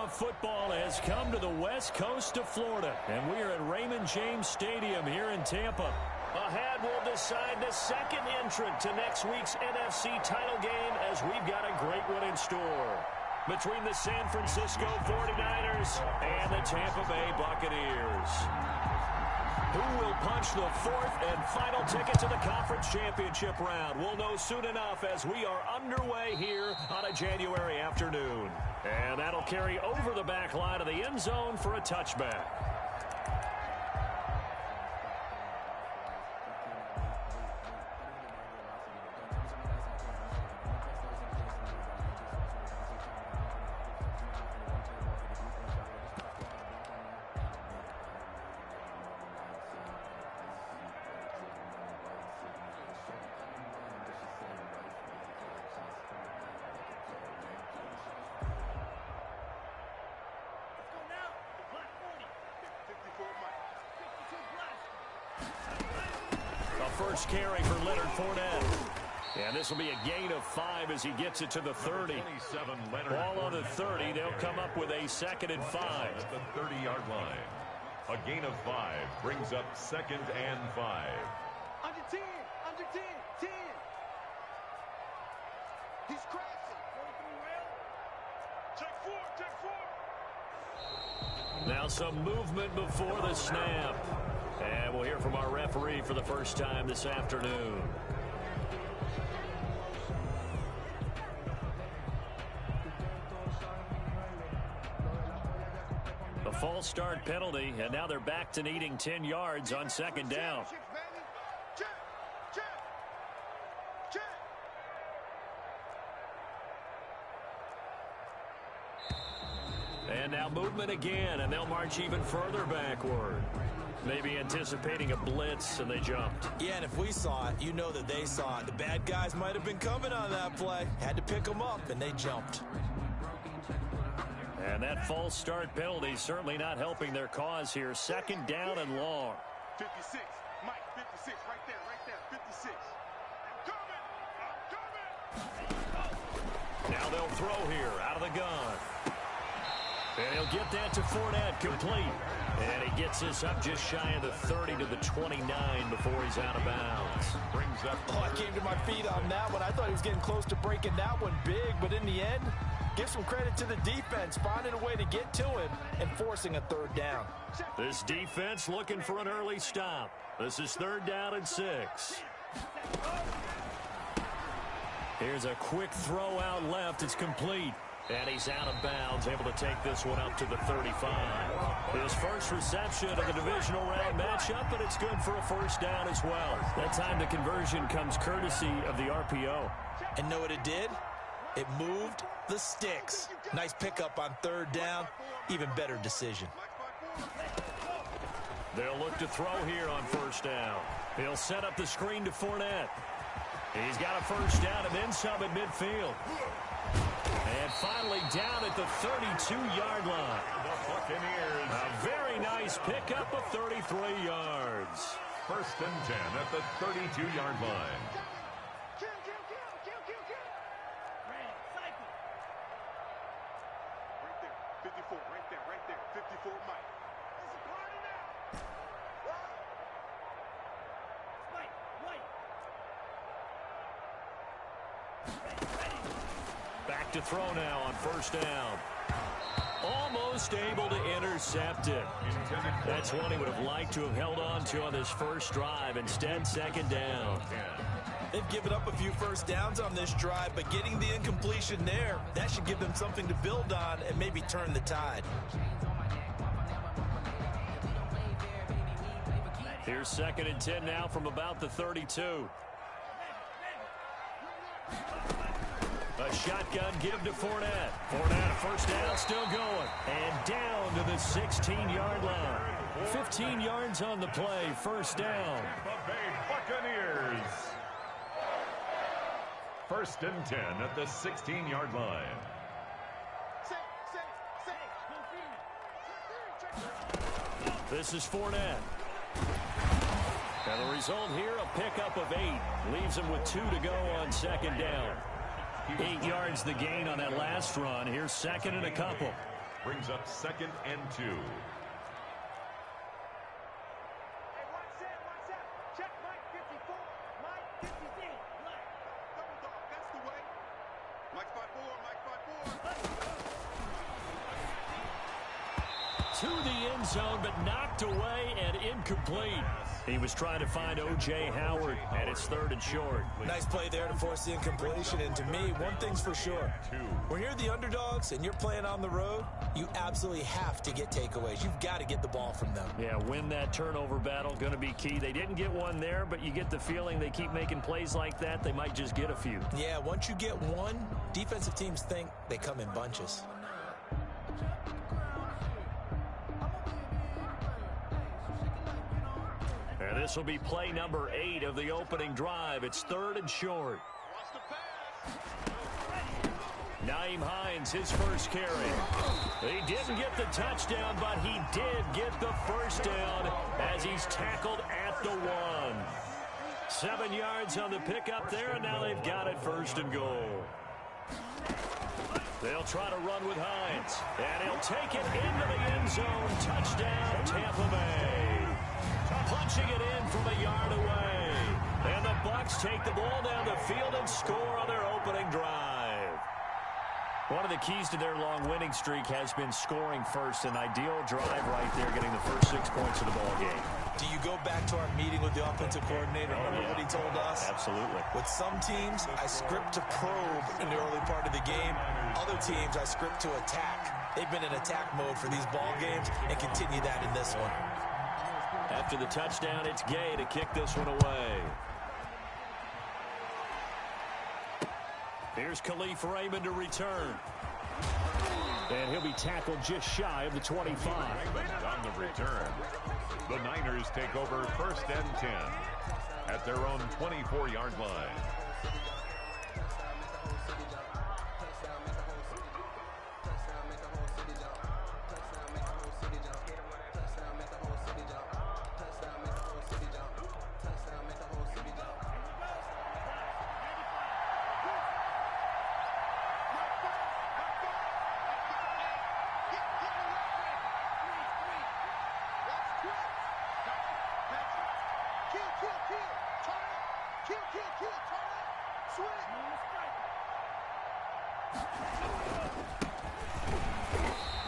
Playoff football has come to the west coast of Florida, and we are at Raymond James Stadium here in Tampa. Ahead, we'll decide the second entrant to next week's NFC title game as we've got a great one in store between the San Francisco 49ers and the Tampa Bay Buccaneers. Who will punch the fourth and final ticket to the conference championship round? We'll know soon enough as we are underway here on a January afternoon. And that'll carry over the back line of the end zone for a touchback. First carry for Leonard Fournette. And this will be a gain of 5 as he gets it to the 30. Ball on the 30. They'll come up with a 2nd and 5. At the 30-yard line. A gain of 5 brings up 2nd and 5. Under 10. Under 10. 10. He's crashing. Check 4. Check 4. Now some movement before the snap. And we'll hear from our referee for the first time this afternoon. A false start penalty, and now they're back to needing 10 yards on 2nd down. And now movement again, and they'll march even further backward. Maybe anticipating a blitz, and they jumped. Yeah, and if we saw it, you know that they saw it. The bad guys might have been coming on that play. Had to pick them up, and they jumped. And that false start penalty certainly not helping their cause here. 2nd down and long. 56. Mike, 56. Right there. 56. I'm coming. Now they'll throw here out of the gun. And he'll get that to Fournette, complete. And he gets this up just shy of the 30 to the 29 before he's out of bounds. Brings up. I came to my feet on that one. I thought he was getting close to breaking that one big, but in the end, give some credit to the defense, finding a way to get to him and forcing a 3rd down. This defense looking for an early stop. This is 3rd down and 6. Here's a quick throw out left. It's complete. And he's out of bounds, able to take this one up to the 35. His first reception of the divisional round matchup, but it's good for a 1st down as well. That time the conversion comes courtesy of the RPO. And know what it did? It moved the sticks. Nice pickup on 3rd down. Even better decision. They'll look to throw here on 1st down. He'll set up the screen to Fournette. He's got a 1st down and then some at midfield. And finally down at the 32-yard line. The Buccaneers. A very nice pickup of 33 yards. 1st and 10 at the 32-yard line. Kill. Right there. 54. Right there. 54, Mike. This is party now. Back to throw now on 1st down. Almost able to intercept it. That's one he would have liked to have held on to on this first drive. Instead, 2nd down. They've given up a few 1st downs on this drive, but getting the incompletion there, that should give them something to build on and maybe turn the tide. Here's 2nd and 10 now from about the 32. A shotgun give to Fournette. Fournette, a 1st down, still going. And down to the 16-yard line. 15 yards on the play, 1st down. Tampa Bay Buccaneers. 1st and 10 at the 16-yard line. This is Fournette. And the result here, a pickup of 8. Leaves him with 2 to go on 2nd down. 8 yards the gain on that last run. Here's 2nd and a couple. brings up 2nd and 2. To the end zone, but knocked away and incomplete. He was trying to find O.J. Howard, and it's 3rd and short. Nice play there to force the incompletion. And to me, one thing's for sure. When you're the underdogs and you're playing on the road, you absolutely have to get takeaways. You've got to get the ball from them. Yeah, win that turnover battle, going to be key. They didn't get one there, but you get the feeling they keep making plays like that, they might just get a few. Yeah, once you get one, defensive teams think they come in bunches. And this will be play number 8 of the opening drive. It's 3rd and short. Nyheim Hines, his first carry. He didn't get the touchdown, but he did get the first down as he's tackled at the 1. 7 yards on the pickup there, and now they've got it 1st and goal. They'll try to run with Hines, and he'll take it into the end zone. Touchdown, Tampa Bay. Punching it in from a yard away. And the Bucs take the ball down the field and score on their opening drive. One of the keys to their long winning streak has been scoring first. An ideal drive right there, getting the first 6 points of the ball game. Do you go back to our meeting with the offensive coordinator? Remember what he told us? Absolutely. With some teams, I script to probe in the early part of the game. Other teams, I script to attack. They've been in attack mode for these ball games and continue that in this one. After the touchdown, it's Gay to kick this one away. Here's Khalif Raymond to return. And he'll be tackled just shy of the 25. On the return, the Niners take over 1st and 10 at their own 24-yard line.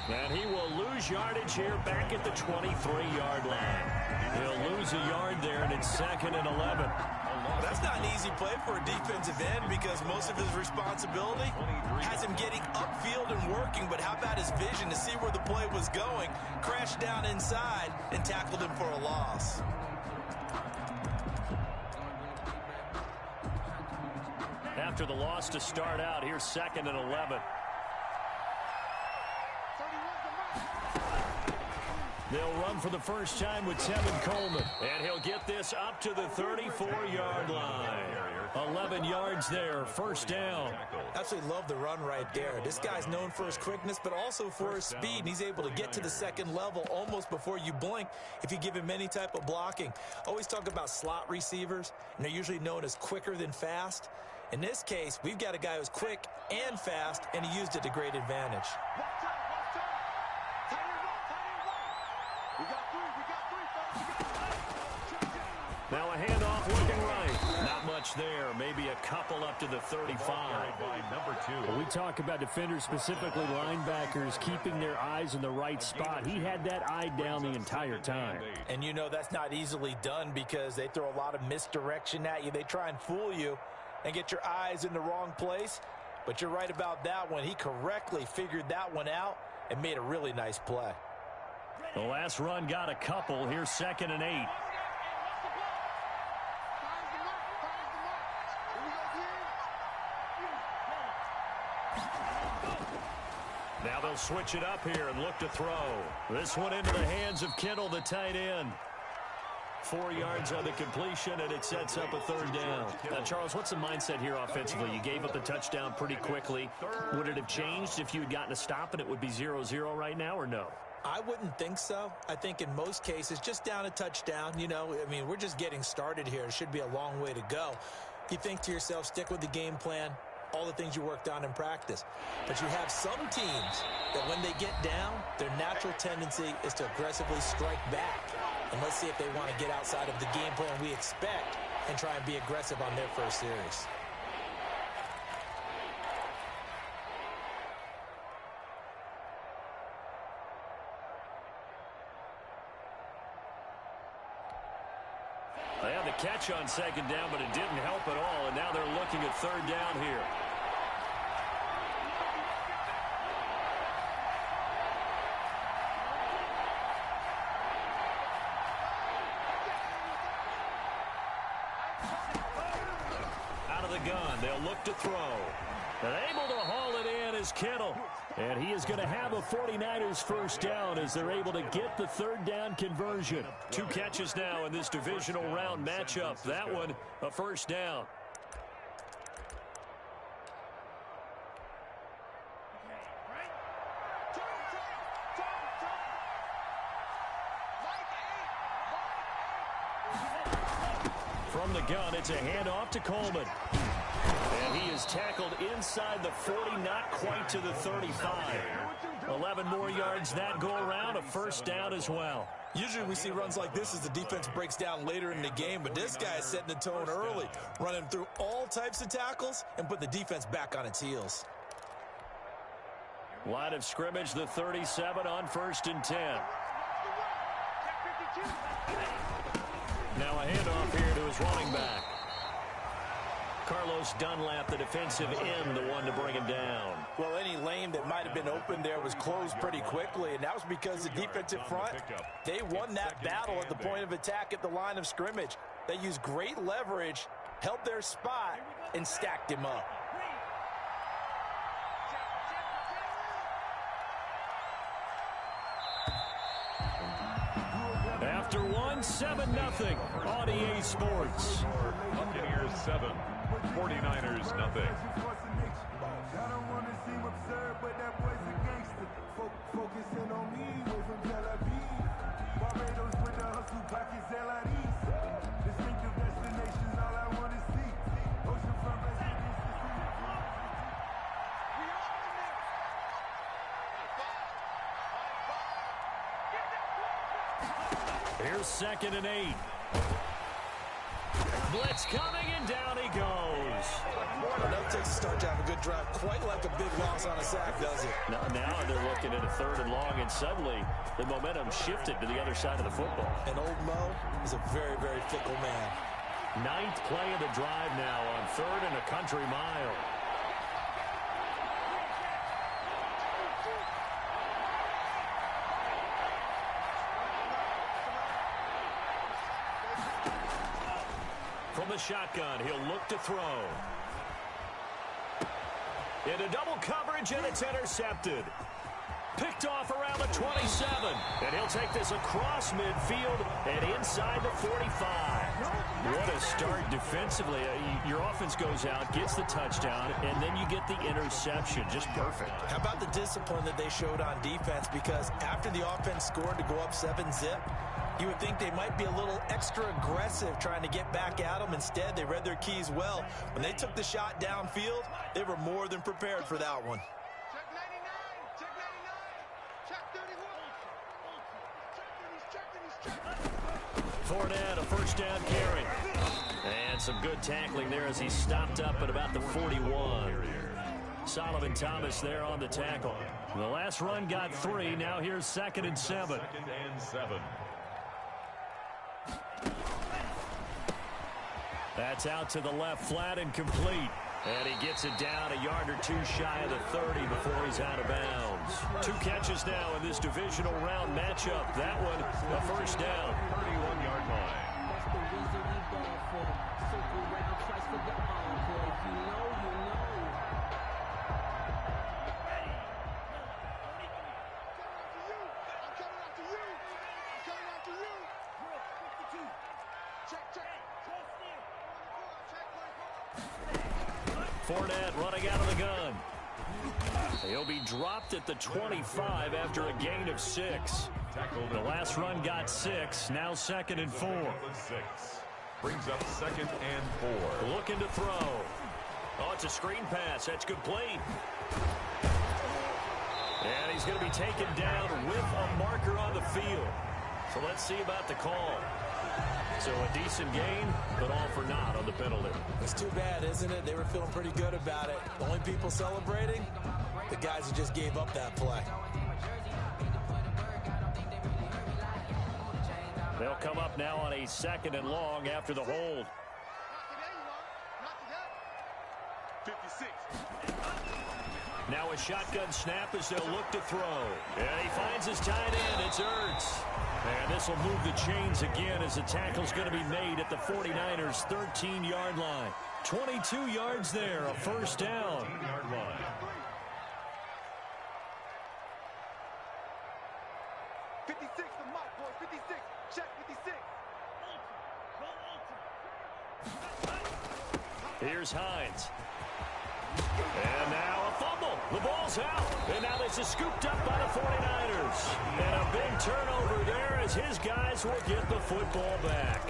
And he will lose yardage here back at the 23-yard line. He'll lose a yard there, and it's 2nd and 11. That's not an easy play for a defensive end because most of his responsibility has him getting upfield and working, but how about his vision to see where the play was going, crashed down inside, and tackled him for a loss. After the loss to start out, here's 2nd and 11. They'll run for the first time with Tevin Coleman. And he'll get this up to the 34-yard line. 11 yards there, first down. Absolutely love the run right there. This guy's known for his quickness, but also for his speed. And he's able to get to the second level almost before you blink if you give him any type of blocking. Always talk about slot receivers, and they're usually known as quicker than fast. In this case, we've got a guy who's quick and fast, and he used it to great advantage. Now a handoff looking right. Not much there. Maybe a couple up to the 35. By number 2. When we talk about defenders, specifically linebackers, keeping their eyes in the right spot. He had that eye down the entire time. And you know that's not easily done because they throw a lot of misdirection at you. They try and fool you and get your eyes in the wrong place. But you're right about that one. He correctly figured that one out and made a really nice play. The last run got a couple. Here's 2nd and 8. Now they'll switch it up here and look to throw. This one into the hands of Kittle, the tight end. 4 yards on the completion, and it sets up a 3rd down. Now, Charles, what's the mindset here offensively? You gave up the touchdown pretty quickly. Would it have changed if you had gotten a stop and it would be 0-0 right now, or no? I wouldn't think so. I think in most cases, just down a touchdown, you know, I mean, we're just getting started here. It should be a long way to go. You think to yourself, stick with the game plan. all the things you worked on in practice. But you have some teams that when they get down, their natural tendency is to aggressively strike back. And let's see if they want to get outside of the game plan we expect and try and be aggressive on their first series. They had the catch on second down, but it didn't help at all, and now they're looking at third down here. Out of the gun, they'll look to throw. And able to haul it in is Kittle. And he is going to have a 49ers first down as they're able to get the third down conversion. 2 catches now in this divisional round matchup. That one, a first down. From the gun, it's a handoff to Coleman. And he is tackled inside the 40, not quite to the 35. 11 more yards that go around, a first down as well. Usually we see runs like this as the defense breaks down later in the game, but this guy is setting the tone early, running through all types of tackles and put the defense back on its heels. Line of scrimmage, the 37 on 1st and 10. Now a handoff here to his running back. Carlos Dunlap, the defensive end, the one to bring him down. Well, any lane that might have been open there was closed pretty quickly, and that was because the defensive front, they won that battle at the point of attack at the line of scrimmage. They used great leverage, held their spot, and stacked him up. After one, 7-0 on EA Sports. Buccaneers 7, 49ers nothing. I don't want to seem absurd, but that boy's a gangster. Focusing on me, way from Tel Aviv. Barbados with the hustle, pockets LIDs. Distinctive destinations, all I want to see. Oceanfront residences. Here's 2nd and 8. Blitz coming, and down he goes. Well, that takes a start to have a good drive. Quite like a big loss on a sack, does it? Now they're looking at a 3rd and long, and suddenly the momentum shifted to the other side of the football. And old Mo is a very, very fickle man. 9th play of the drive now on 3rd and a country mile. From the shotgun, he'll look to throw. Into double coverage, and it's intercepted. Picked off around the 27. And he'll take this across midfield and inside the 45. What a start defensively. Your offense goes out, gets the touchdown, and then you get the interception. Just perfect. How about the discipline that they showed on defense? Because after the offense scored to go up 7-zip, you would think they might be a little extra aggressive trying to get back at them. Instead, they read their keys well. When they took the shot downfield, they were more than prepared for that one. Check 99, check 99, check 31. Fournette, a first down carry. And some good tackling there as he stopped up at about the 41. Solomon Thomas there on the tackle. The last run got 3. Now here's 2nd and 7. 2nd and 7. That's out to the left, flat and complete. And he gets it down a yard or 2 shy of the 30 before he's out of bounds. 2 catches now in this divisional round matchup. That one, a first down. 31-yard line. That's the reason we ball for. Circle round, twice for the encore. If you know, you know. I'm coming after you. I'm coming after you. Check, check. Fournette running out of the gun. He'll be dropped at the 25 after a gain of 6. The last run got 6. Now 2nd and 4. 6. Brings up 2nd and 4. Looking to throw. Oh, it's a screen pass. That's complete. And he's going to be taken down with a marker on the field. So let's see about the call. So a decent gain, but all for naught on the penalty. It's too bad, isn't it? They were feeling pretty good about it. The only people celebrating, the guys who just gave up that play. They'll come up now on a 2nd and long after the hold. 56. Now a shotgun snap as they'll look to throw. And he finds his tight end. It's Ertz. And this will move the chains again as the tackle's going to be made at the 49ers' 13-yard line. 22 yards there, a first down. 13-yard line. Here's Hines. And now a fumble. The ball's out. And now this is scooped up by the 49ers. And a big turnover there as his guys will get the football back.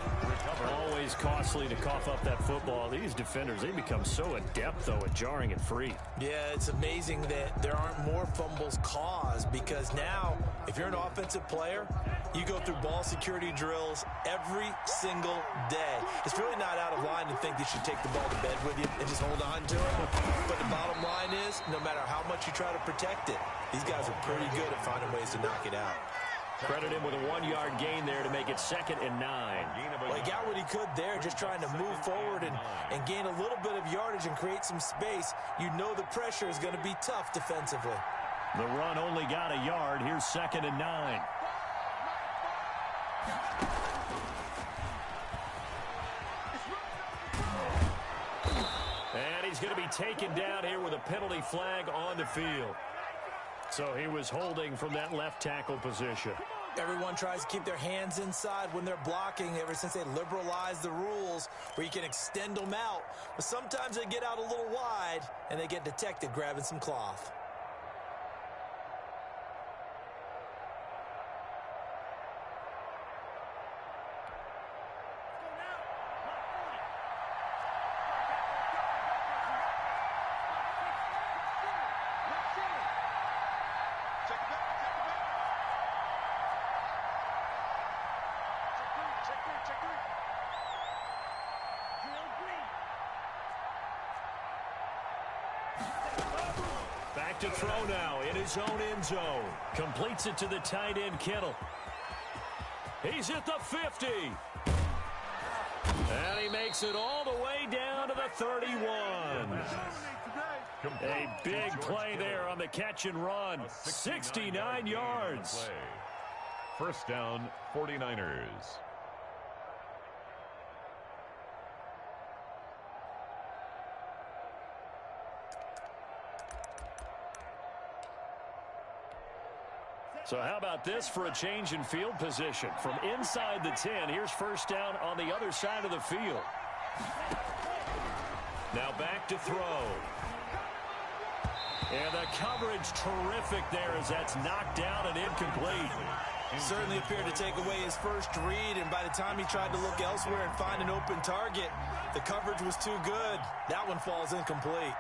Always costly to cough up that football. These defenders, they become so adept, though, at jarring it free. Yeah, it's amazing that there aren't more fumbles caused because now, if you're an offensive player, you go through ball security drills every single day. It's really not out of line to think you should take the ball to bed with you and just hold on to it. But the bottom line is, no matter how much you try to protect it, these guys are pretty good at finding ways to knock it out. Credit him with a 1-yard gain there to make it 2nd and 9. Well, he got what he could there, just trying to move forward and gain a little bit of yardage and create some space. You know the pressure is going to be tough defensively. The run only got a yard. Here's 2nd and 9. And he's going to be taken down here with a penalty flag on the field. So he was holding from that left tackle position. Everyone tries to keep their hands inside when they're blocking ever since they liberalized the rules where you can extend them out. But sometimes they get out a little wide and they get detected grabbing some cloth. Back to throw now in his own end zone. Completes it to the tight end, Kittle. He's at the 50. And he makes it all the way down to the 31. A big play there on the catch and run. 69 yards. First down, 49ers. So how about this for a change in field position? From inside the 10, here's first down on the other side of the field. Now back to throw. And the coverage terrific there as that's knocked down and incomplete. He certainly appeared to take away his first read, and by the time he tried to look elsewhere and find an open target, the coverage was too good. That one falls incomplete.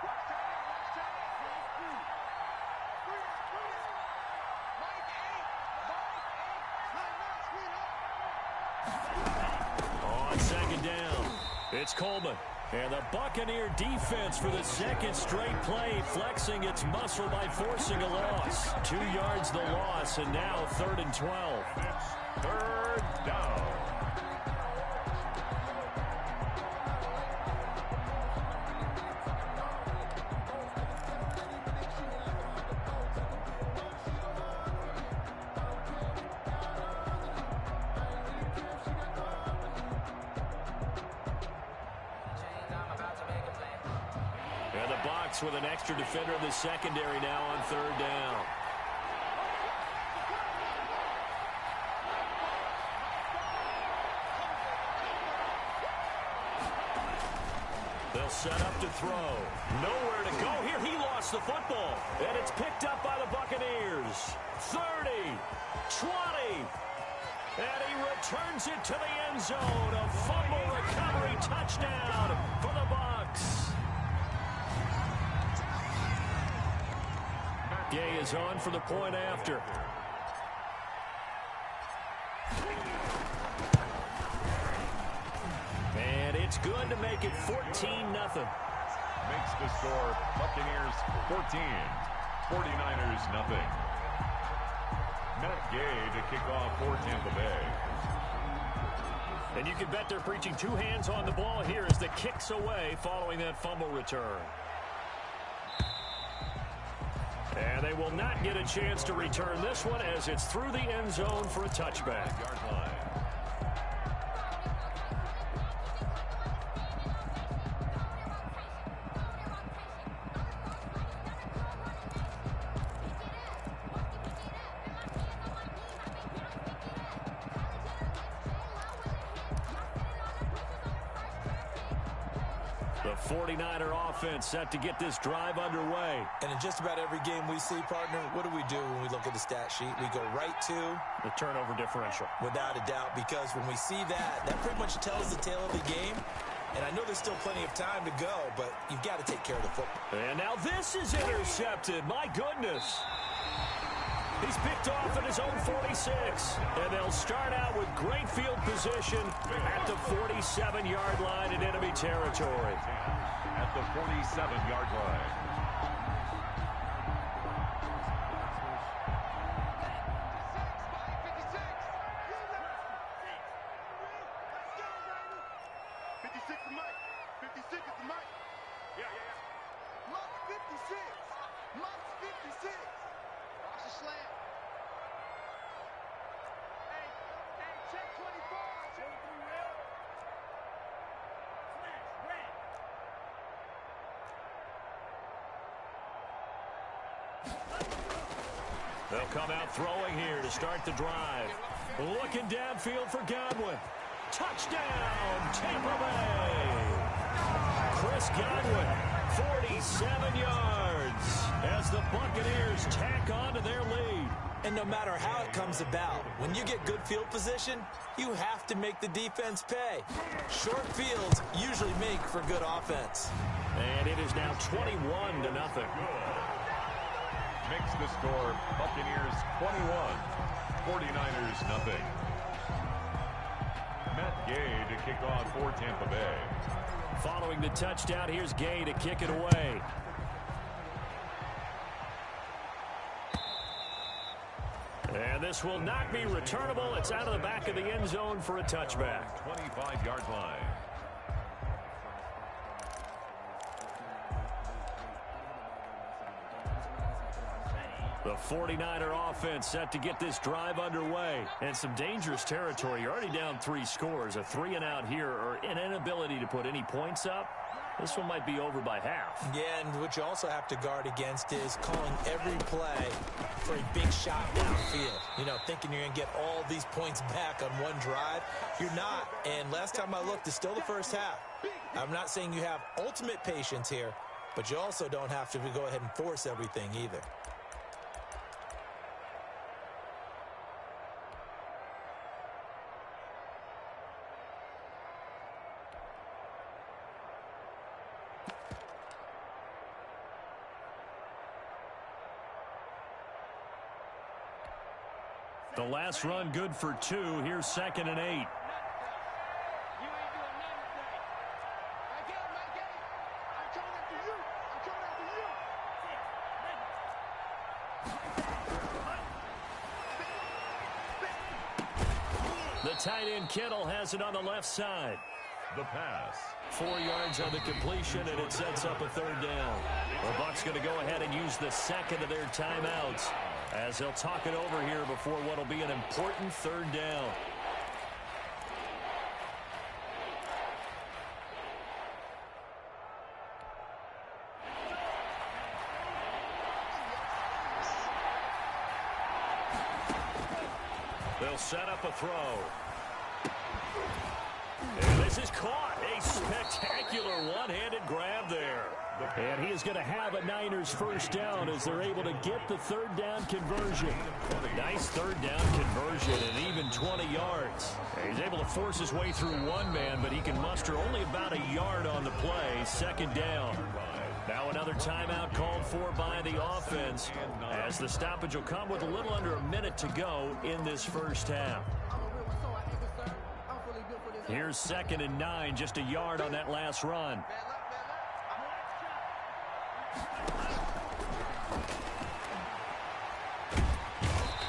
On second down, it's Coleman. And the Buccaneer defense for the second straight play, flexing its muscle by forcing a loss. 2 yards the loss, and now 3rd and 12. Third down. And the Bucs with an extra defender in the secondary now on 3rd down. They'll set up to throw. Nowhere to go here. He lost the football. And it's picked up by the Buccaneers. 30, 20. And he returns it to the end zone. A fumble recovery touchdown for the Bucs. Gay is on for the point after. And it's good to make it 14-0. Makes the score Buccaneers 14, 49ers nothing. Matt Gay to kick off for Tampa Bay. And you can bet they're preaching two hands on the ball here as the kick's away following that fumble return. And they will not get a chance to return this one as it's through the end zone for a touchback. Yard line. The 49er offense set to get this drive underway. And in just about every game we see, partner, what do we do when we look at the stat sheet? We go right to the turnover differential. Without a doubt, because when we see that pretty much tells the tale of the game. And I know there's still plenty of time to go, but you've got to take care of the football. And now this is intercepted. My goodness. He's picked off at his own 46. And they'll start out with great field position at the 47-yard line in enemy territory. At the 47-yard line. They'll come out throwing here to start the drive. Looking downfield for Godwin. Touchdown, Tampa Bay. Chris Godwin, 47 yards as the Buccaneers tack on to their lead. And no matter how it comes about, when you get good field position, you have to make the defense pay. Short fields usually make for good offense. And it is now 21-0. Makes the score Buccaneers 21, 49ers nothing. Matt Gay to kick off for Tampa Bay. Following the touchdown, here's Gay to kick it away. And this will not be returnable. It's out of the back of the end zone for a touchback. 25-yard line. The 49er offense set to get this drive underway. And some dangerous territory. You're already down 3 scores. A 3-and-out here or an inability to put any points up. This one might be over by half. Yeah, and what you also have to guard against is calling every play for a big shot downfield. You know, thinking you're going to get all these points back on one drive. You're not. And last time I looked, it's still the first half. I'm not saying you have ultimate patience here, but you also don't have to go ahead and force everything either. The last run good for 2. Here's 2nd and 8. The tight end Kittle has it on the left side. The pass. 4 yards on the completion, and it sets up a 3rd down. The Bucs going to go ahead and use the second of their timeouts as they'll talk it over here before what will be an important 3rd down. They'll set up a throw. And this is caught. A spectacular one-handed grab there. And he is going to have a Niners 1st down as they're able to get the 3rd down conversion. Nice 3rd down conversion and even 20 yards. He's able to force his way through one man, but he can muster only about a yard on the play. 2nd down. Now another timeout called for by the offense, as the stoppage will come with a little under a minute to go in this first half. Here's 2nd and 9, just a yard on that last run.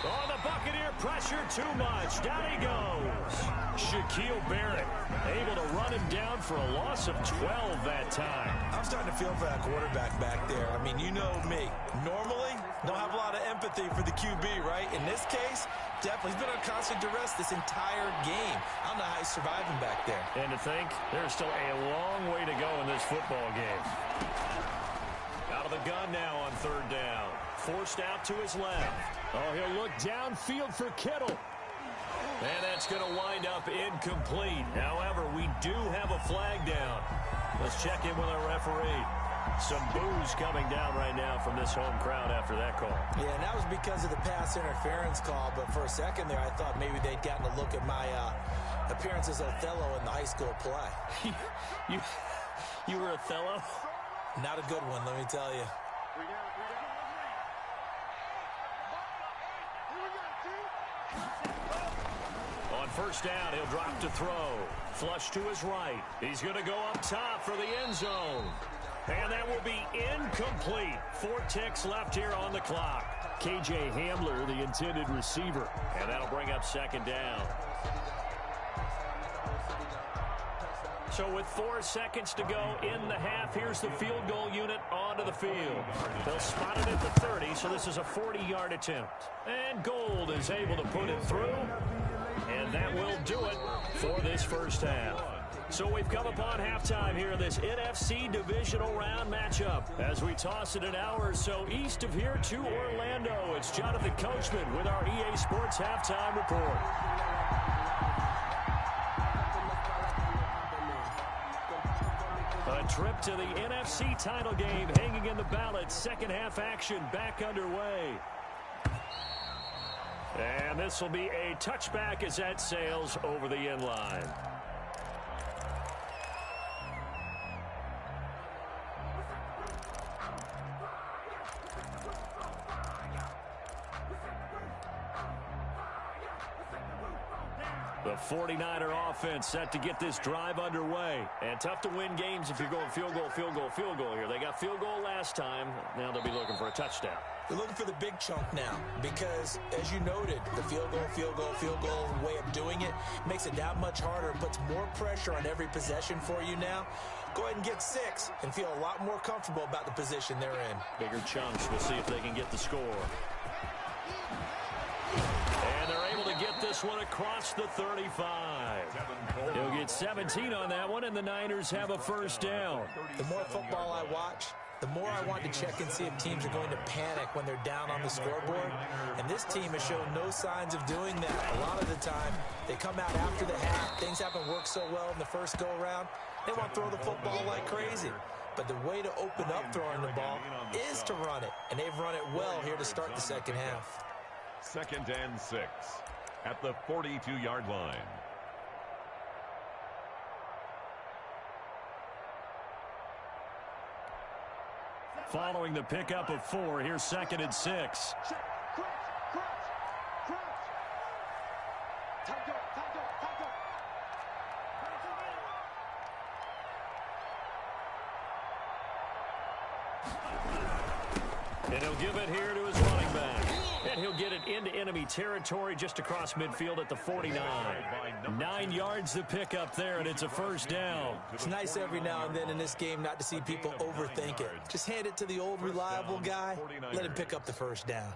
Oh, the Buccaneer pressure too much. Down he goes. Shaquille Barrett able to run him down for a loss of 12 that time. I'm starting to feel for that quarterback back there. I mean, you know me. Normally, don't have a lot of empathy for the QB, right? In this case, definitely. He's been on constant duress this entire game. I don't know how he's surviving back there. And to think, there's still a long way to go in this football game. Out of the gun now on 3rd down. Forced out to his left. Oh, he'll look downfield for Kittle. And that's going to wind up incomplete. However, we do have a flag down. Let's check in with our referee. Some boos coming down right now from this home crowd after that call. Yeah, and that was because of the pass interference call. But for a second there, I thought maybe they'd gotten a look at my appearance as Othello in the high school play. You were Othello? Not a good one, let me tell you. On 1st down, he'll drop to throw. Flush to his right. He's going to go up top for the end zone. And that will be incomplete. 4 ticks left here on the clock. KJ Hamler, the intended receiver. And that'll bring up 2nd down. So with 4 seconds to go in the half, here's the field goal unit onto the field. They'll spot it at the 30, so this is a 40-yard attempt. And Gold is able to put it through. And that will do it for this first half. So we've come upon halftime here in this NFC divisional round matchup. As we toss it an hour or so east of here to Orlando, it's Jonathan Coachman with our EA Sports Halftime Report. A trip to the NFC title game hanging in the balance. Second half action back underway. And this will be a touchback as that sails over the end line. The 49er offense set to get this drive underway. And tough to win games if you're going field goal, field goal, field goal here. They got field goal last time. Now they'll be looking for a touchdown. They're looking for the big chunk now because, as you noted, the field goal way of doing it makes it that much harder. It puts more pressure on every possession for you now. Go ahead and get 6 and feel a lot more comfortable about the position they're in. Bigger chunks. We'll see if they can get the score. And they're able to get this one across the 35. He'll get 17 on that one, and the Niners have a first down. The more football I watch, the more I want to check and see if teams are going to panic when they're down on the scoreboard. And this team has shown no signs of doing that. A lot of the time, they come out after the half. Things haven't worked so well in the first go-around. They want to throw the football like crazy. But the way to open up throwing the ball is to run it. And they've run it well here to start the second half. 2nd and 6 at the 42-yard line. Following the pickup of 4, here's 2nd and 6. And he'll give it here to his running back. And he'll get it into enemy territory just across midfield at the 49. 9 yards to pick up there, and it's a first down. It's nice every now and then in this game not to see people overthink it. Just hand it to the old reliable guy. Let him pick up the first down.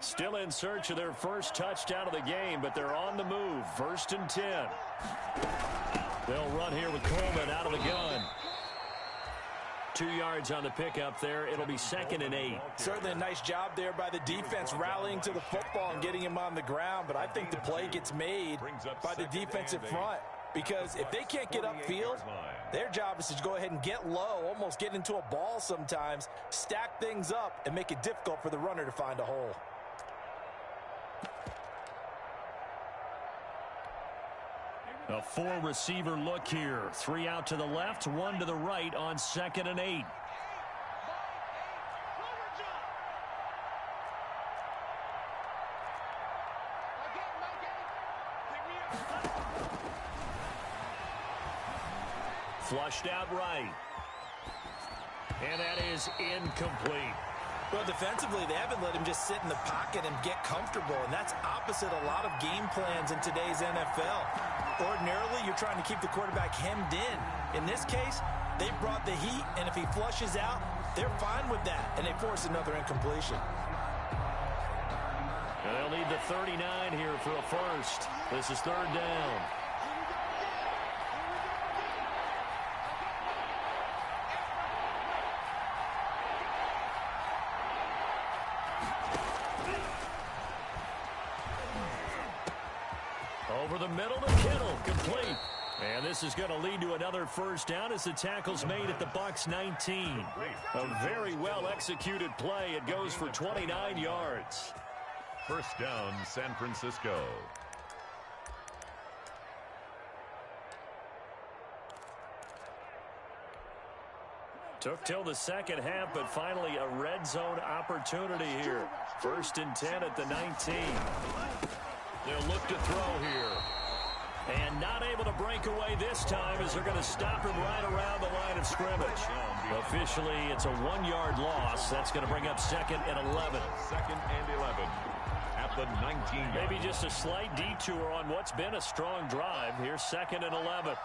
Still in search of their first touchdown of the game, but they're on the move. 1st and 10. They'll run here with Coleman out of the gun. 2 yards on the pickup there. It'll be 2nd and 8. Certainly a nice job there by the defense rallying to the football and getting him on the ground, but I think the play gets made by the defensive front. because if they can't get upfield, their job is to go ahead and get low, almost get into a ball sometimes, stack things up, and make it difficult for the runner to find a hole. A four-receiver look here. 3 out to the left, 1 to the right on 2nd and 8. Flushed out right. And that is incomplete. Well, defensively, they haven't let him just sit in the pocket and get comfortable, and that's opposite a lot of game plans in today's NFL. Ordinarily, you're trying to keep the quarterback hemmed in. In this case, they brought the heat, and if he flushes out, they're fine with that, and they force another incompletion. And they'll need the 39 here for a first. This is 3rd down. Over the middle to Kittle, complete. And this is going to lead to another first down as the tackle's made at the Bucs 19. A very well-executed play. It goes for 29 yards. First down, San Francisco. Took till the second half, but finally a red zone opportunity here. 1st and 10 at the 19. They'll look to throw here. And not able to break away this time as they're going to stop him right around the line of scrimmage. Officially, it's a 1-yard loss. That's going to bring up 2nd and 11. 2nd and 11 at the 19. Maybe just a slight detour on what's been a strong drive. Here's 2nd and 11.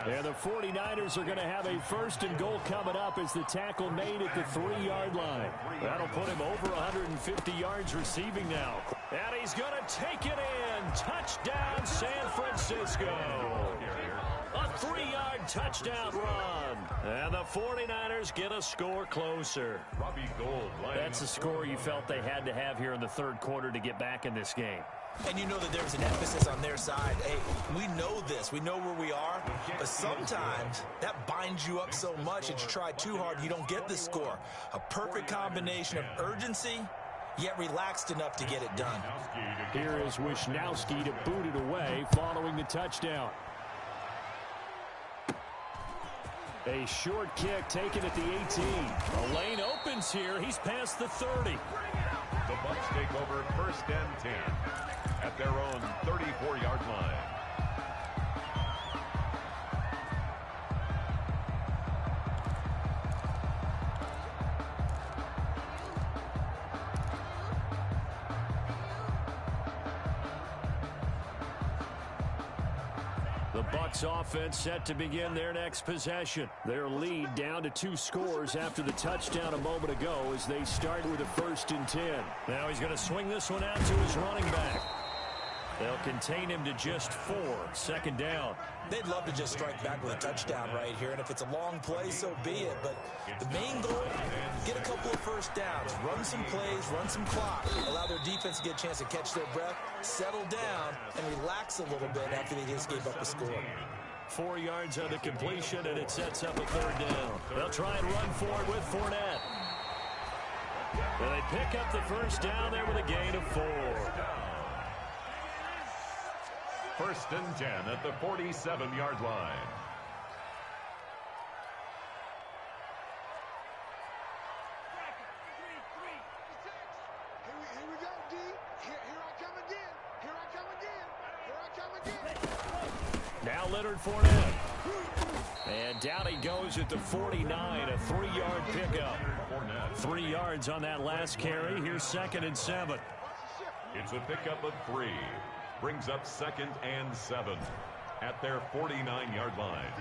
And the 49ers are going to have a 1st and goal coming up as the tackle made at the 3-yard line. That'll put him over 150 yards receiving now. And he's going to take it in. Touchdown, San Francisco. A 3-yard touchdown run. And the 49ers get a score closer. That's a score you felt they had to have here in the 3rd quarter to get back in this game. And you know that there's an emphasis on their side. Hey, we know this. We know where we are. But sometimes that binds you up so much that you try too hard, you don't get the score. A perfect combination of urgency, yet relaxed enough to get it done. Here is Wisnowski to boot it away following the touchdown. A short kick taken at the 18. A lane opens here. He's past the 30. The Bucs take over 1st and 10 at their own 34-yard line. The Bucs offense set to begin their next possession. Their lead down to 2 scores after the touchdown a moment ago as they start with a 1st and 10. Now he's going to swing this one out to his running back. They'll contain him to just 4. 2nd down. They'd love to just strike back with a touchdown right here, and if it's a long play, so be it. But the main goal, get a couple of first downs, run some plays, run some clock, allow their defense to get a chance to catch their breath, settle down, and relax a little bit after they just gave up a score. 4 yards on the completion, and it sets up a 3rd down. They'll try and run for it with Fournette. And they pick up the first down there with a gain of 4. 1st and 10 at the 47-yard line. Here we go, D. Here I come again. Now Leonard Fournette. And down he goes at the 49, a 3-yard pickup. 3 yards on that last carry. Here's 2nd and 7. It's a pickup of 3. Brings up 2nd and 7 at their 49-yard line.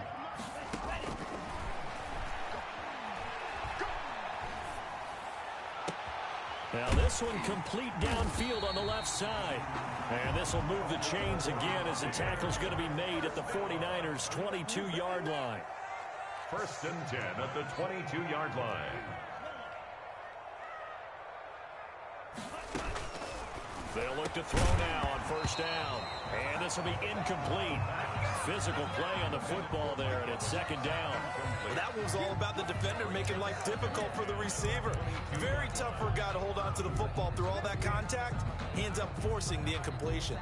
Now this one complete downfield on the left side. And this will move the chains again as the tackle's going to be made at the 49ers' 22-yard line. 1st and 10 at the 22-yard line. They'll look to throw now on 1st down. And this will be incomplete. Physical play on the football there, and it's 2nd down. Well, that was all about the defender making life difficult for the receiver. Very tough for a guy to hold on to the football through all that contact. He ends up forcing the incompletion.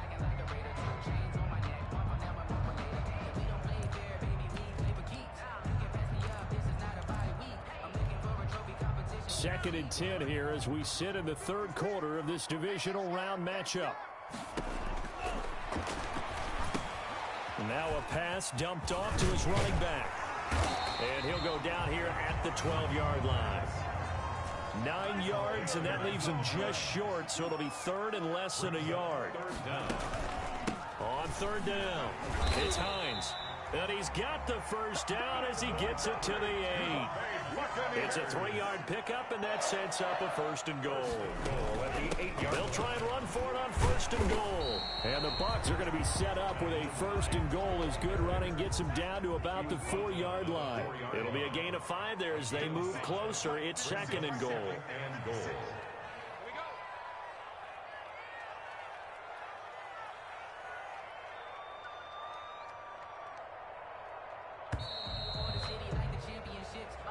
2nd and 10 here as we sit in the 3rd quarter of this divisional round matchup. Now a pass dumped off to his running back. And he'll go down here at the 12-yard line. 9 yards, and that leaves him just short, so it'll be 3rd and less than a yard. On 3rd down, it's Hines. And he's got the 1st down as he gets it to the 8. It's a 3-yard pickup, and that sets up a 1st and goal. They'll try and run for it on 1st and goal. And the Bucs are going to be set up with a 1st and goal as good running gets them down to about the 4-yard line. It'll be a gain of 5 there as they move closer. It's 2nd and goal.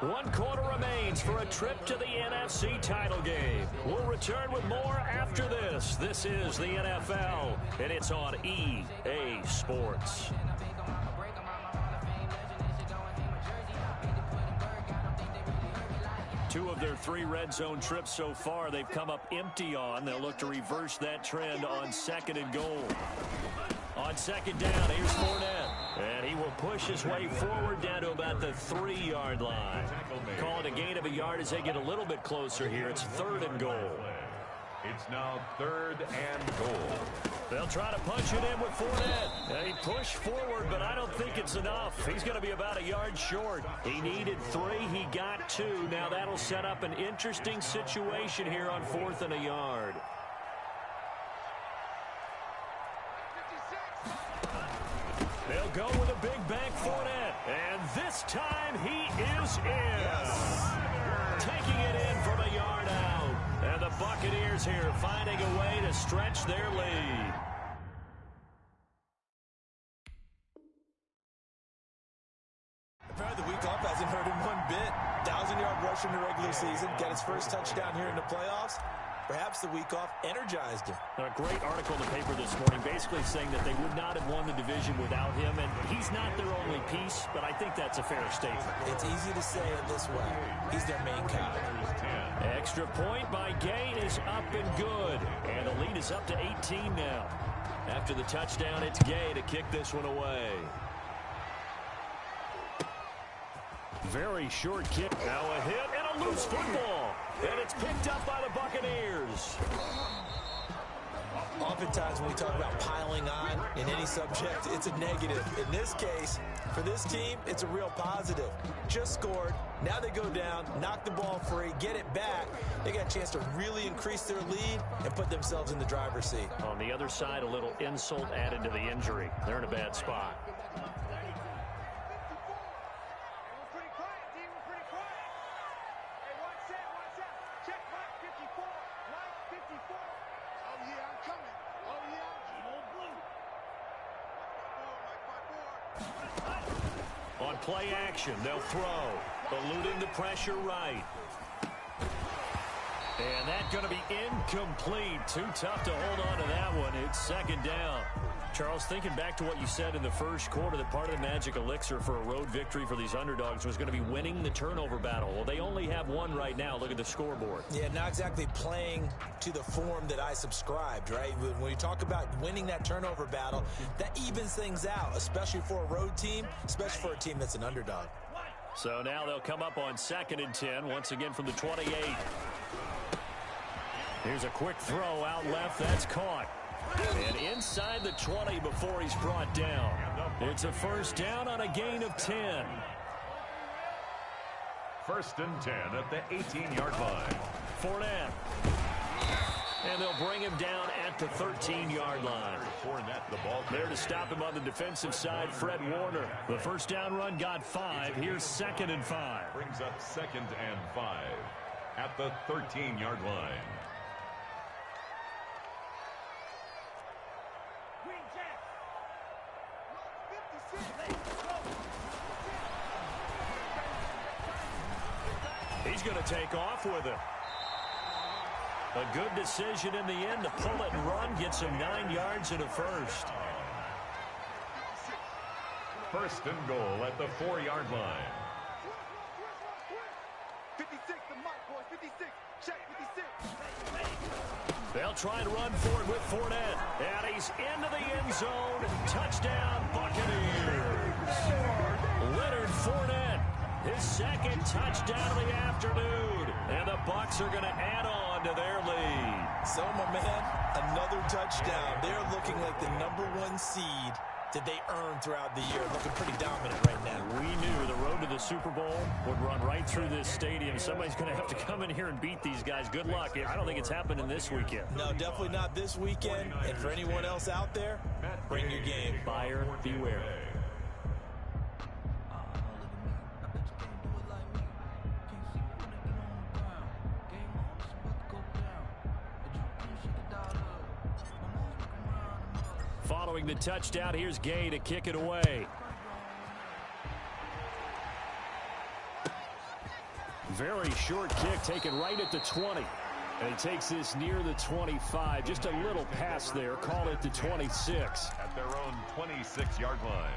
One quarter remains for a trip to the NFC title game. We'll return with more after this. This is the NFL, and it's on EA Sports. Two of their 3 red zone trips so far they've come up empty on. They'll look to reverse that trend on 2nd and goal. On 2nd down, here's Fournette. And he will push his way forward down to about the 3-yard line. Call it a gain of a yard as they get a little bit closer here. It's 3rd and goal. It's now 3rd and goal. They'll try to punch it in with Fournette. He pushed forward, but I don't think it's enough. He's going to be about a yard short. He needed 3. He got 2. Now that'll set up an interesting situation here on 4th and a yard. They'll go with a big bank Fournette. And this time he is in. Yes. Taking it in from a yard out. And the Buccaneers here finding a way to stretch their lead. Apparently the week off hasn't hurt him one bit. 1,000-yard rush in the regular season. Got his first touchdown here in the playoffs. Perhaps the week off energized him. A great article in the paper this morning basically saying that they would not have won the division without him, and he's not their only piece, but I think that's a fair statement. It's easy to say it this way. He's their main guy. Extra point by Gay is up and good, and the lead is up to 18 now. After the touchdown, it's Gay to kick this one away. Very short kick. Now a hit and a loose football. And it's picked up by the Buccaneers. Oftentimes when we talk about piling on in any subject, it's a negative. In this case, for this team, it's a real positive. Just scored. Now they go down, knock the ball free, get it back. They got a chance to really increase their lead and put themselves in the driver's seat. On the other side, a little insult added to the injury. They're in a bad spot. On play action, they'll throw. Eluding the pressure right. And that's going to be incomplete. Too tough to hold on to that one. It's 2nd down. Charles, thinking back to what you said in the first quarter, that part of the magic elixir for a road victory for these underdogs was going to be winning the turnover battle. Well, they only have one right now. Look at the scoreboard. Yeah, not exactly playing to the form that I subscribed, right? When you talk about winning that turnover battle, that evens things out, especially for a road team, especially for a team that's an underdog. So now they'll come up on 2nd and 10, once again from the 28. Here's a quick throw out left. That's caught. And inside the 20 before he's brought down. It's a 1st down on a gain of 10. 1st and 10 at the 18-yard line. Fournette. And they'll bring him down at the 13-yard line. There to stop him on the defensive side, Fred Warner. The first down run got 5. Here's 2nd and 5. Brings up 2nd and 5 at the 13-yard line. He's going to take off with it. A good decision in the end to pull it and run. Gets him 9 yards and a first. First and goal at the 4-yard line. 56, the mark, boys. 56. Check 56. They'll try and run for it with Fournette. And he's into the end zone. Touchdown, Buccaneers. Leonard Fournette, his 2nd touchdown of the afternoon. And the Bucs are going to add on to their lead. So, my man, another touchdown. They're looking like the #1 seed that they earned throughout the year. Looking pretty dominant right now. We knew the road to the Super Bowl would run right through this stadium. Somebody's going to have to come in here and beat these guys. Good luck. I don't think it's happening this weekend. No, definitely not this weekend. And for anyone else out there, bring your game. Buyer beware. Following the touchdown, here's Gay to kick it away. Very short kick taken right at the 20. And he takes this near the 25. Just a little pass there. Call it the 26. At their own 26-yard line.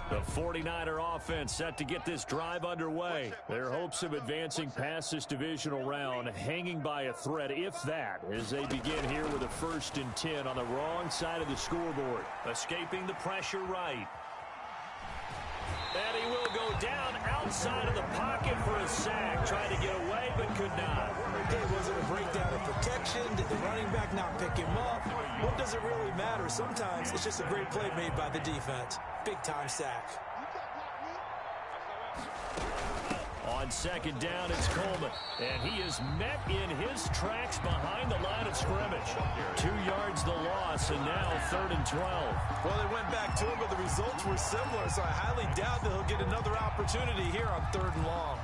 The 49er offense set to get this drive underway. Their hopes of advancing past this divisional round hanging by a thread, if that, as they begin here with a 1st and 10 on the wrong side of the scoreboard. Escaping the pressure right. And he will go down outside of the pocket for a sack. Trying to get away, but could not. Okay, was it a breakdown of protection? Did the running back not pick him up? What does it really matter? Sometimes it's just a great play made by the defense. Big-time sack. On 2nd down, it's Coleman. And he is met in his tracks behind the line of scrimmage. 2 yards the loss, and now 3rd and 12. Well, they went back to him, but the results were similar, so I highly doubt that he'll get another opportunity here on 3rd and long.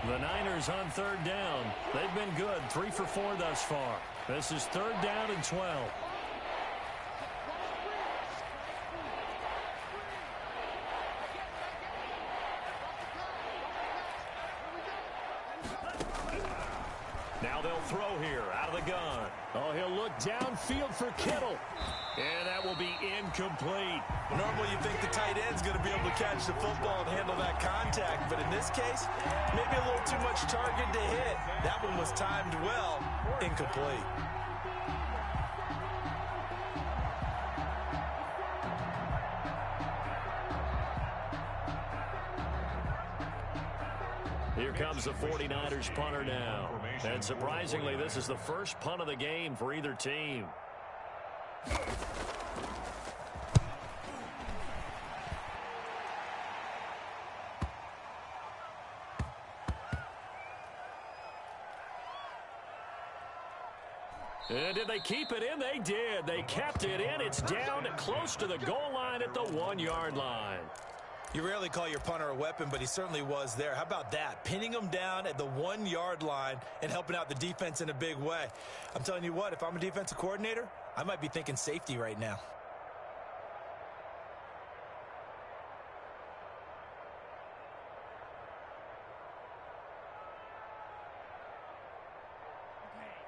The Niners on 3rd down. They've been good, 3 for 4 thus far. This is 3rd down and 12. Now they'll throw here out of the gun. Oh, he'll look downfield for Kittle. And that will be incomplete. Normally you think the tight end's going to be able to catch the football and handle that contact, but in this case, maybe a little too much target to hit. That one was timed well. Incomplete. Here comes the 49ers punter now. And surprisingly, this is the first punt of the game for either team. And did they keep it in? They did. They kept it in. It's down close to the goal line at the 1-yard line. You rarely call your punter a weapon, but he certainly was there. How about that? Pinning him down at the 1-yard line and helping out the defense in a big way. I'm telling you what, if I'm a defensive coordinator, I might be thinking safety right now.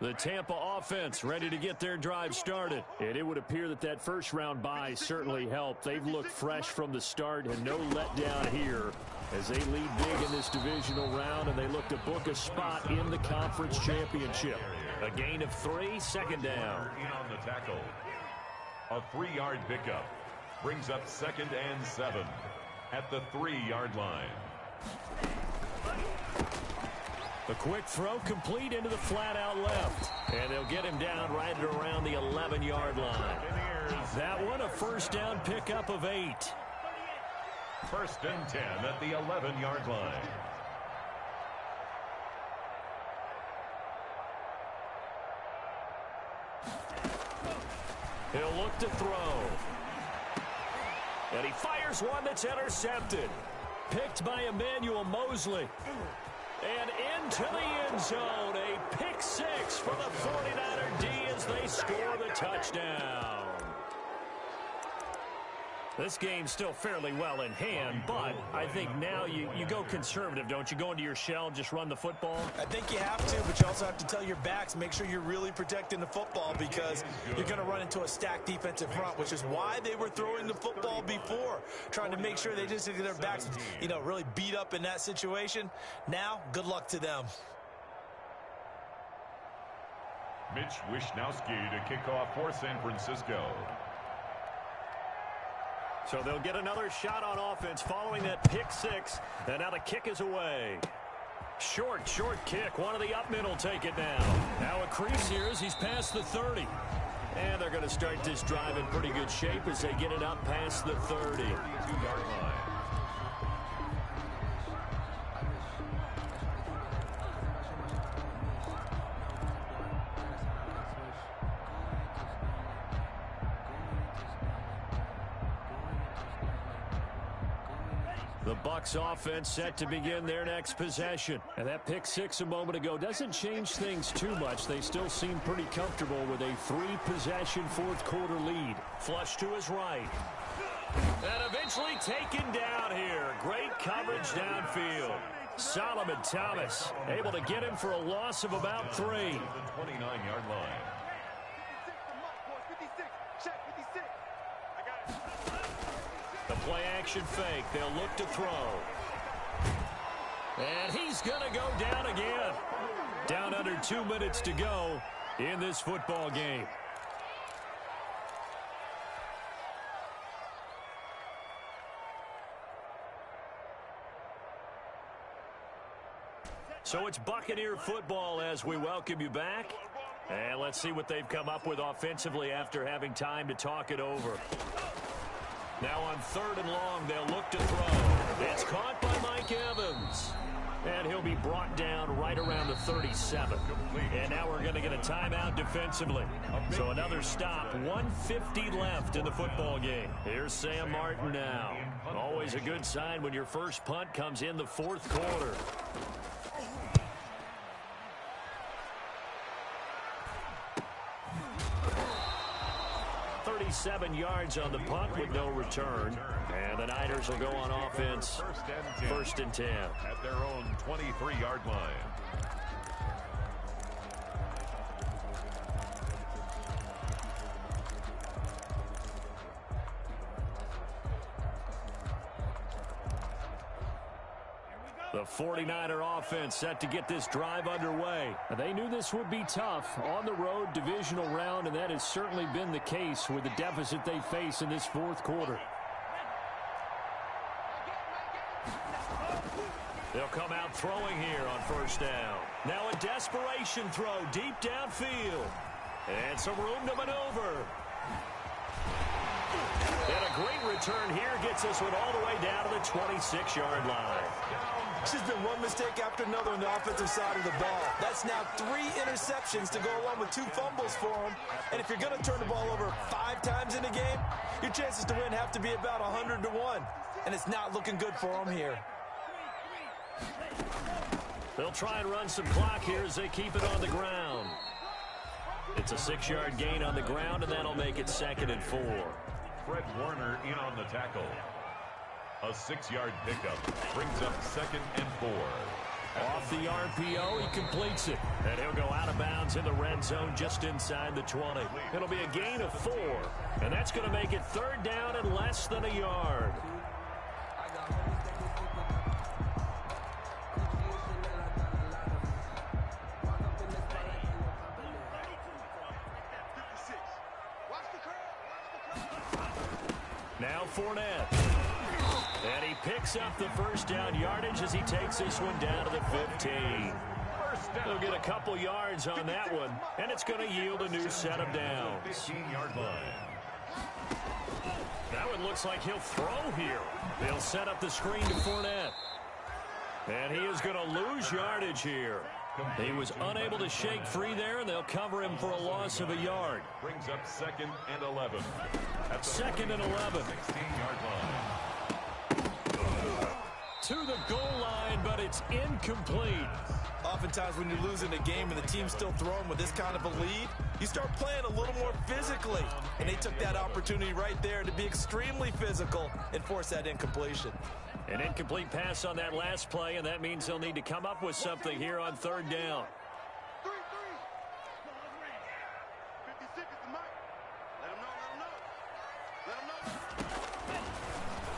The Tampa offense ready to get their drive started. And it would appear that that first-round bye certainly helped. They've looked fresh from the start and no letdown here as they lead big in this divisional round, and they look to book a spot in the conference championship. A gain of 3, 2nd down. In on the tackle. A 3-yard pickup brings up 2nd and 7 at the 3-yard line. A quick throw complete into the flat out left. And they'll get him down right at around the 11-yard line. That one, a first down pickup of 8. First and 10 at the 11-yard line. He'll look to throw. And he fires one that's intercepted. Picked by Emmanuel Mosley. And into the end zone. A pick 6 for the 49er D as they score the touchdown. This game's still fairly well in hand, but I think now you go conservative, don't you? Go into your shell and just run the football? I think you have to, but you also have to tell your backs, make sure you're really protecting the football because you're going to run into a stacked defensive front, which is why they were throwing the football before, trying to make sure they just get their backs, really beat up in that situation. Now, good luck to them. Mitch Wishnowsky to kick off for San Francisco. So they'll get another shot on offense following that pick 6. And now the kick is away. Short kick. One of the up men will take it now. Now a crease here as he's past the 30. And they're going to start this drive in pretty good shape as they get it up past the 30. 32-yard line. The Bucs offense set to begin their next possession. And that pick 6 a moment ago doesn't change things too much. They still seem pretty comfortable with a 3-possession fourth quarter lead. Flush to his right. And eventually taken down here. Great coverage downfield. Solomon Thomas able to get him for a loss of about 3. The 29-yard line. The play action fake. They'll look to throw. And he's going to go down again. Down under 2 minutes to go in this football game. So it's Buccaneer football as we welcome you back. And let's see what they've come up with offensively after having time to talk it over. Now on 3rd and long, they'll look to throw. It's caught by Mike Evans. And he'll be brought down right around the 37. And now we're going to get a timeout defensively. So another stop, 1:50 left in the football game. Here's Sam Martin now. Always a good sign when your first punt comes in the fourth quarter. 37 yards on the punt with no return. And the Niners will go on offense. First and 10. At their own 23-yard line. The 49er offense set to get this drive underway. They knew this would be tough on the road divisional round, and that has certainly been the case with the deficit they face in this fourth quarter. They'll come out throwing here on first down. Now a desperation throw deep downfield. And some room to maneuver. And a great return here gets this one all the way down to the 26-yard line. It's just been one mistake after another on the offensive side of the ball. That's now 3 interceptions to go along with 2 fumbles for him. And if you're going to turn the ball over 5 times in a game, your chances to win have to be about 100 to 1. And it's not looking good for him here. They'll try and run some clock here as they keep it on the ground. It's a 6-yard gain on the ground, and that'll make it 2nd and 4. Fred Warner in on the tackle. A 6-yard pickup brings up 2nd and 4. Off the RPO, he completes it. And he'll go out of bounds in the red zone just inside the 20. It'll be a gain of 4. And that's going to make it 3rd down and less than a yard. Now Fournette. And he picks up the first down yardage as he takes this one down to the 15. They'll get a couple yards on that one, and it's going to yield a new set of downs. 15-yard line. That one looks like he'll throw here. They'll set up the screen to Fournette. And he is going to lose yardage here. He was unable to shake free there, and they'll cover him for a loss of a yard. Brings up 2nd and 11. At the 2nd and 11. 16-yard line. To the goal line, but it's incomplete. Oftentimes when you're losing a game and the team's still throwing with this kind of a lead, you start playing a little more physically. And they took that opportunity right there to be extremely physical and force that incompletion. An incomplete pass on that last play, and that means they'll need to come up with something here on 3rd down. 3-3. 50 seconds to Mike. Let him know.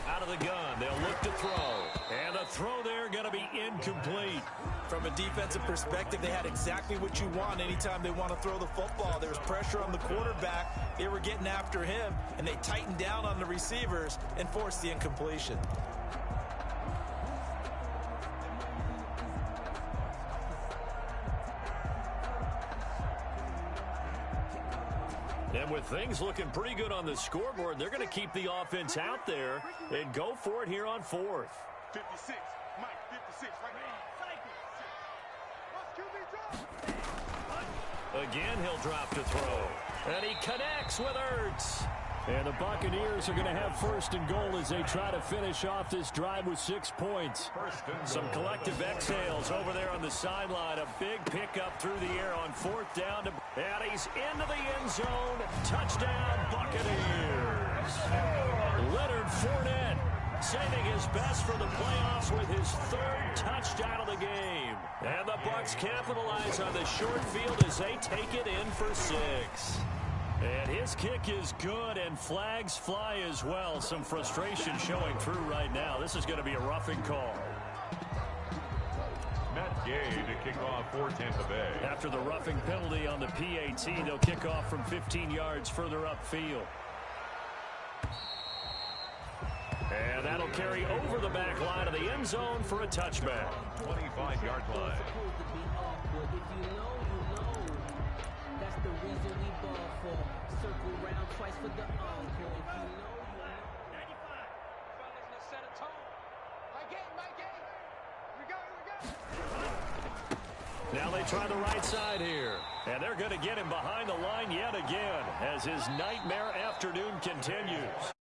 Out of the gun, they'll look to throw. And the throw there going to be incomplete. From a defensive perspective, they had exactly what you want anytime they want to throw the football. There was pressure on the quarterback. They were getting after him, and they tightened down on the receivers and forced the incompletion. And with things looking pretty good on the scoreboard, they're going to keep the offense out there and go for it here on 4th. 56. Mike, 56 right now. Again, he'll drop to throw. And he connects with Ertz. And the Buccaneers are going to have 1st and goal as they try to finish off this drive with 6 points. Some collective exhales over there on the sideline. A big pickup through the air on 4th down. And he's into the end zone. Touchdown, Buccaneers. Leonard Fournette saving his best for the playoffs with his 3rd touchdown of the game. And the Bucs capitalize on the short field as they take it in for 6. And his kick is good, and flags fly as well. Some frustration showing through right now. This is going to be a roughing call. Matt Gay to kick off for Tampa Bay. After the roughing penalty on the PAT, they'll kick off from 15 yards further upfield. And that'll carry over the back line of the end zone for a touchback. 25-yard line. That's the reason we ball for. Circle round twice for the encore. If you know, you know. 95. Fellas, let's set a tone. My game. We go. Now they try the right side here. And they're going to get him behind the line yet again as his nightmare afternoon continues.